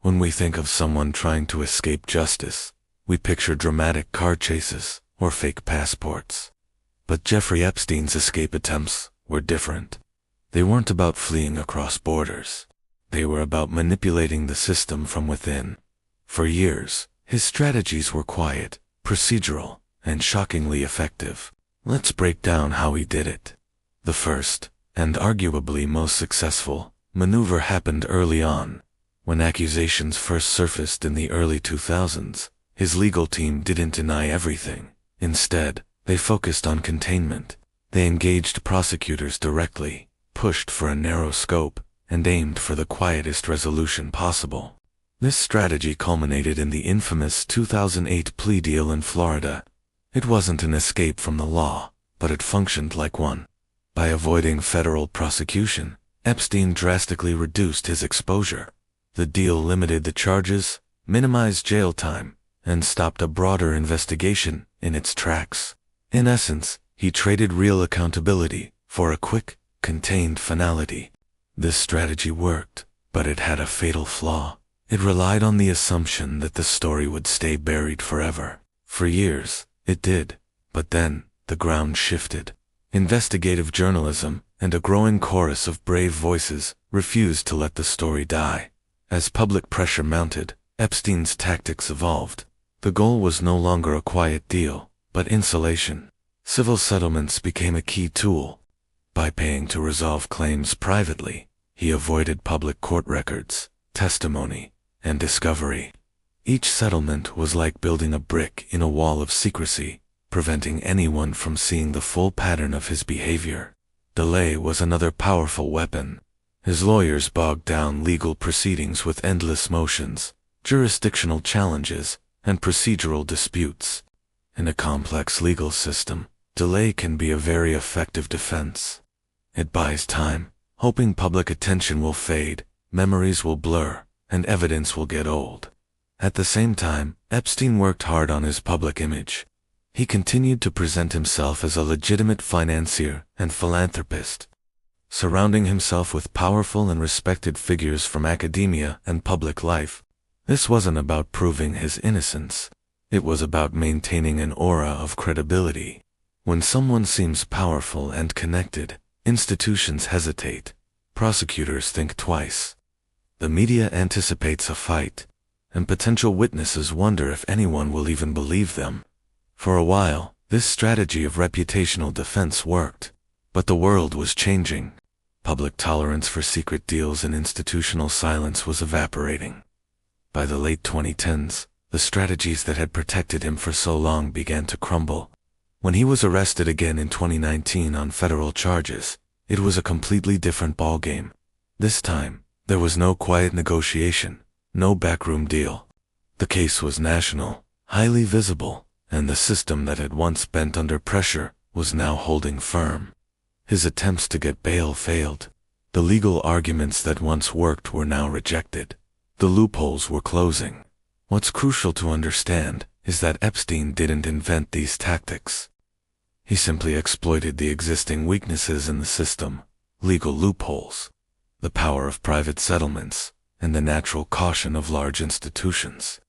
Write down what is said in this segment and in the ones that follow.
When we think of someone trying to escape justice, we picture dramatic car chases or fake passports. But Jeffrey Epstein's escape attempts were different. They weren't about fleeing across borders. They were about manipulating the system from within. For years, his strategies were quiet, procedural, and shockingly effective. Let's break down how he did it. The first, and arguably most successful, maneuver happened early on. When accusations first surfaced in the early 2000s, his legal team didn't deny everything. Instead, they focused on containment. They engaged prosecutors directly, pushed for a narrow scope, and aimed for the quietest resolution possible. This strategy culminated in the infamous 2008 plea deal in Florida. It wasn't an escape from the law, but it functioned like one. By avoiding federal prosecution, Epstein drastically reduced his exposure. The deal limited the charges, minimized jail time, and stopped a broader investigation in its tracks. In essence, he traded real accountability for a quick, contained finality. This strategy worked, but it had a fatal flaw. It relied on the assumption that the story would stay buried forever. For years, it did, but then, the ground shifted. Investigative journalism, and a growing chorus of brave voices, refused to let the story die. As public pressure mounted, Epstein's tactics evolved. The goal was no longer a quiet deal, but insulation. Civil settlements became a key tool. By paying to resolve claims privately, he avoided public court records, testimony, and discovery. Each settlement was like building a brick in a wall of secrecy, preventing anyone from seeing the full pattern of his behavior. Delay was another powerful weapon. His lawyers bogged down legal proceedings with endless motions, jurisdictional challenges, and procedural disputes. In a complex legal system, delay can be a very effective defense. It buys time, hoping public attention will fade, memories will blur, and evidence will get old. At the same time, Epstein worked hard on his public image. He continued to present himself as a legitimate financier and philanthropist, surrounding himself with powerful and respected figures from academia and public life. This wasn't about proving his innocence. It was about maintaining an aura of credibility. When someone seems powerful and connected, institutions hesitate. Prosecutors think twice. The media anticipates a fight, and potential witnesses wonder if anyone will even believe them. For a while, this strategy of reputational defense worked, but the world was changing. Public tolerance for secret deals and institutional silence was evaporating. By the late 2010s, the strategies that had protected him for so long began to crumble. When he was arrested again in 2019 on federal charges, it was a completely different ballgame. This time, there was no quiet negotiation, no backroom deal. The case was national, highly visible, and the system that had once bent under pressure was now holding firm. His attempts to get bail failed. The legal arguments that once worked were now rejected. The loopholes were closing. What's crucial to understand is that Epstein didn't invent these tactics. He simply exploited the existing weaknesses in the system, legal loopholes, the power of private settlements, and the natural caution of large institutions.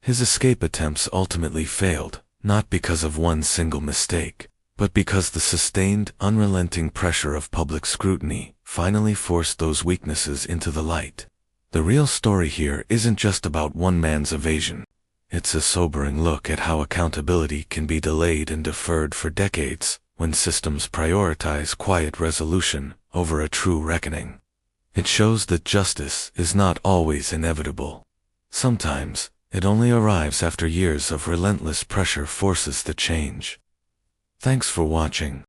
His escape attempts ultimately failed, not because of one single mistake, but because the sustained, unrelenting pressure of public scrutiny finally forced those weaknesses into the light. The real story here isn't just about one man's evasion. It's a sobering look at how accountability can be delayed and deferred for decades when systems prioritize quiet resolution over a true reckoning. It shows that justice is not always inevitable. Sometimes, it only arrives after years of relentless pressure forces the change. Thanks for watching.